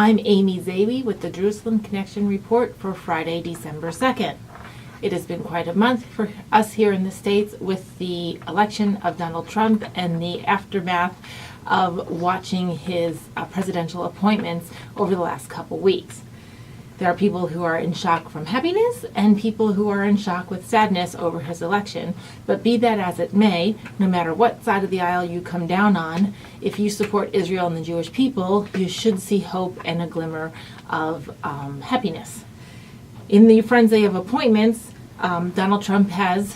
I'm Amy Zawi with the Jerusalem Connection Report for Friday, December 2nd. It has been quite a month for us here in the States with the election of Donald Trump and the aftermath of watching his presidential appointments over the last couple weeks. There are people who are in shock from happiness and people who are in shock with sadness over his election. But be that as it may, no matter what side of the aisle you come down on, if you support Israel and the Jewish people, you should see hope and a glimmer of happiness. In the frenzy of appointments, Donald Trump has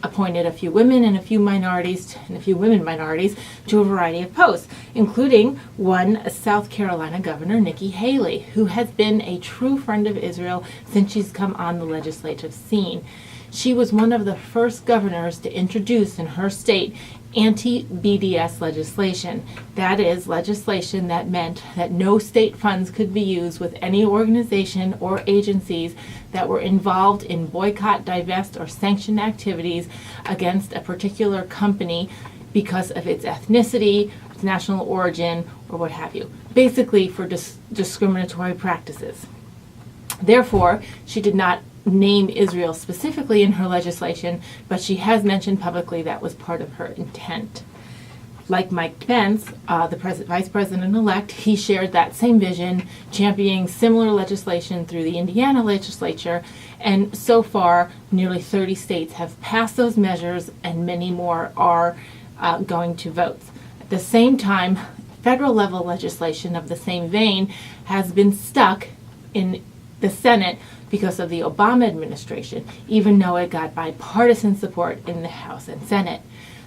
appointed a few women and a few minorities and a few women minorities to a variety of posts, including one South Carolina Governor Nikki Haley, who has been a true friend of Israel since she's come on the legislative scene. She was one of the first governors to introduce in her state anti-BDS legislation. That is legislation that meant that no state funds could be used with any organization or agencies that were involved in boycott, divest, or sanction activities against a particular company because of its ethnicity, its national origin, or what have you. Basically for discriminatory practices. Therefore, she did not name Israel specifically in her legislation, but she has mentioned publicly that was part of her intent. Like Mike Pence, the vice president-elect, he shared that same vision, championing similar legislation through the Indiana legislature, and so far, nearly 30 states have passed those measures, and many more are going to vote. At the same time, federal-level legislation of the same vein has been stuck in the Senate because of the Obama administration, even though it got bipartisan support in the House and Senate.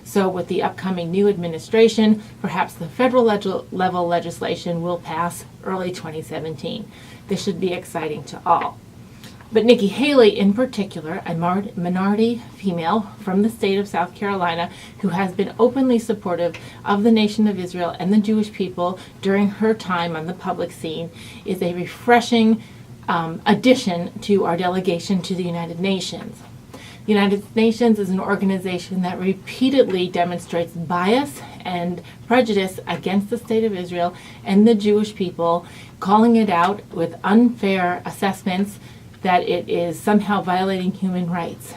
So with the upcoming new administration, perhaps the federal level legislation will pass early 2017. This should be exciting to all. But Nikki Haley in particular, a minority female from the state of South Carolina who has been openly supportive of the nation of Israel and the Jewish people during her time on the public scene, is a refreshing addition to our delegation to the United Nations. The United Nations is an organization that repeatedly demonstrates bias and prejudice against the state of Israel and the Jewish people, calling it out with unfair assessments that it is somehow violating human rights.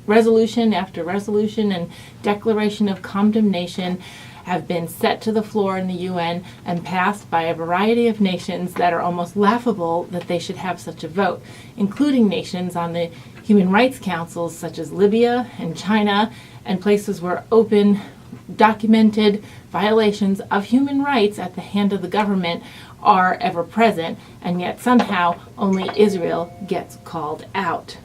Resolution after resolution and declaration of condemnation have been set to the floor in the UN and passed by a variety of nations that are almost laughable that they should have such a vote, including nations on the human rights councils such as Libya and China, and places where open, documented violations of human rights at the hand of the government are ever present, and yet somehow only Israel gets called out.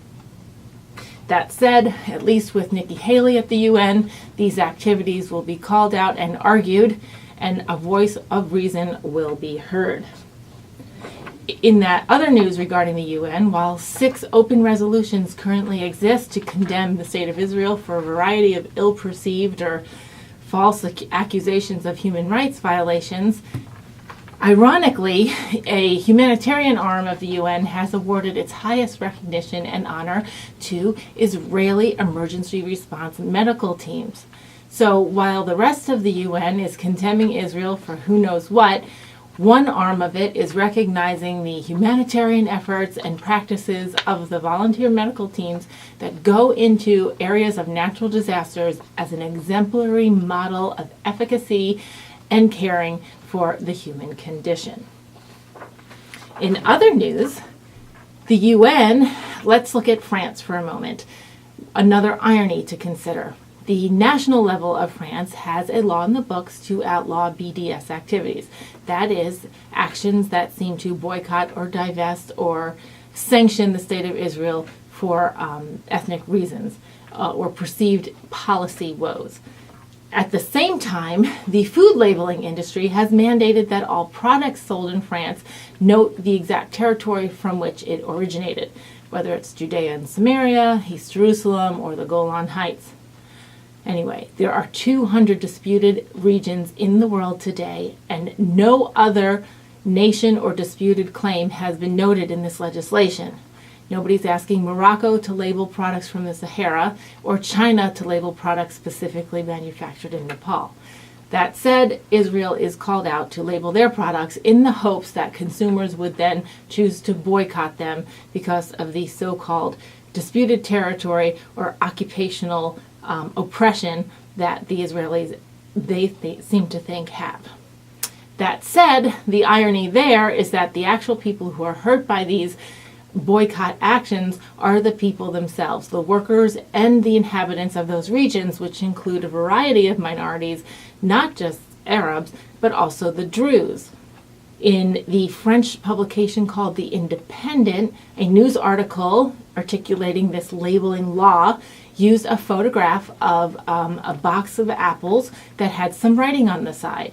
That said, at least with Nikki Haley at the UN, these activities will be called out and argued, and a voice of reason will be heard. In that other news regarding the UN, while 6 open resolutions currently exist to condemn the state of Israel for a variety of ill-perceived or false accusations of human rights violations, ironically, a humanitarian arm of the UN has awarded its highest recognition and honor to Israeli emergency response medical teams. So while the rest of the UN is condemning Israel for who knows what, one arm of it is recognizing the humanitarian efforts and practices of the volunteer medical teams that go into areas of natural disasters as an exemplary model of efficacy and caring for the human condition. In other news, the UN, let's look at France for a moment. Another irony to consider. The national level of France has a law in the books to outlaw BDS activities. That is, actions that seem to boycott or divest or sanction the state of Israel for ethnic reasons or perceived policy woes. At the same time, the food labeling industry has mandated that all products sold in France note the exact territory from which it originated, whether it's Judea and Samaria, East Jerusalem, or the Golan Heights. Anyway, there are 200 disputed regions in the world today, and no other nation or disputed claim has been noted in this legislation. Nobody's asking Morocco to label products from the Sahara or China to label products specifically manufactured in Nepal. That said, Israel is called out to label their products in the hopes that consumers would then choose to boycott them because of the so-called disputed territory or occupational oppression that the Israelis, they seem to think, have. That said, the irony there is that the actual people who are hurt by these boycott actions are the people themselves, the workers and the inhabitants of those regions, which include a variety of minorities, not just Arabs, but also the Druze. In the French publication called The Independent, a news article articulating this labeling law used a photograph of a box of apples that had some writing on the side.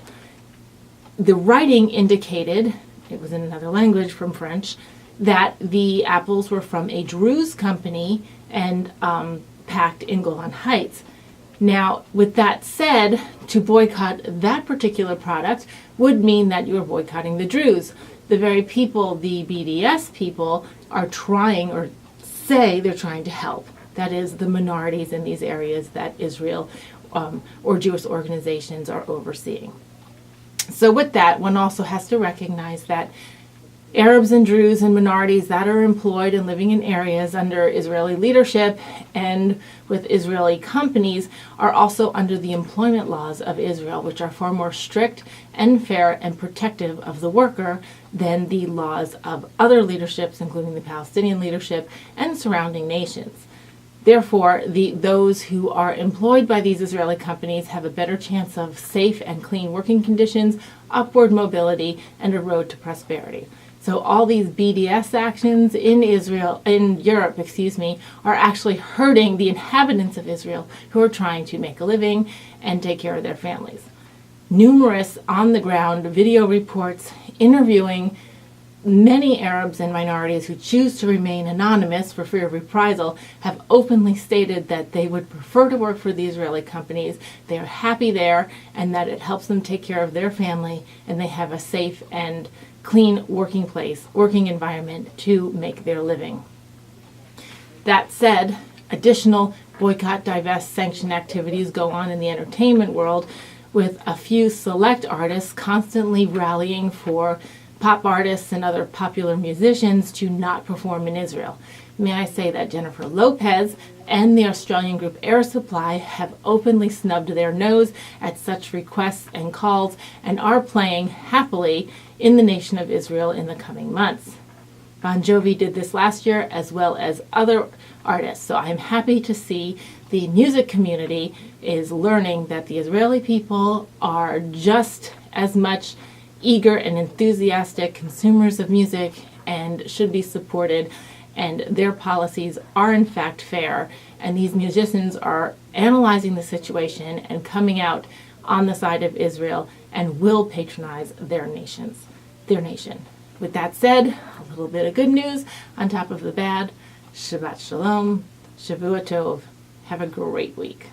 The writing indicated, it was in another language from French, that the apples were from a Druze company and packed in Golan Heights. Now, with that said, to boycott that particular product would mean that you are boycotting the Druze. The very people, the BDS people, are trying, or say they're trying to help. That is, the minorities in these areas that Israel or Jewish organizations are overseeing. So with that, one also has to recognize that Arabs and Druze and minorities that are employed and living in areas under Israeli leadership and with Israeli companies are also under the employment laws of Israel, which are far more strict and fair and protective of the worker than the laws of other leaderships, including the Palestinian leadership and surrounding nations. Therefore, those who are employed by these Israeli companies have a better chance of safe and clean working conditions, upward mobility, and a road to prosperity. So all these BDS actions in Europe, are actually hurting the inhabitants of Israel who are trying to make a living and take care of their families. Numerous on-the-ground video reports interviewing many Arabs and minorities who choose to remain anonymous for fear of reprisal have openly stated that they would prefer to work for the Israeli companies. They are happy there and that it helps them take care of their family and they have a safe and clean working environment to make their living. That said, additional boycott, divest, sanction activities go on in the entertainment world with a few select artists constantly rallying for pop artists and other popular musicians to not perform in Israel. May I say that Jennifer Lopez and the Australian group Air Supply have openly snubbed their nose at such requests and calls and are playing happily in the nation of Israel in the coming months. Bon Jovi did this last year as well as other artists, so I'm happy to see the music community is learning that the Israeli people are just as much eager and enthusiastic consumers of music and should be supported, and their policies are in fact fair, and these musicians are analyzing the situation and coming out on the side of Israel and will patronize their nation. With that said, a little bit of good news on top of the bad. Shabbat Shalom, Shavua Tov. Have a great week.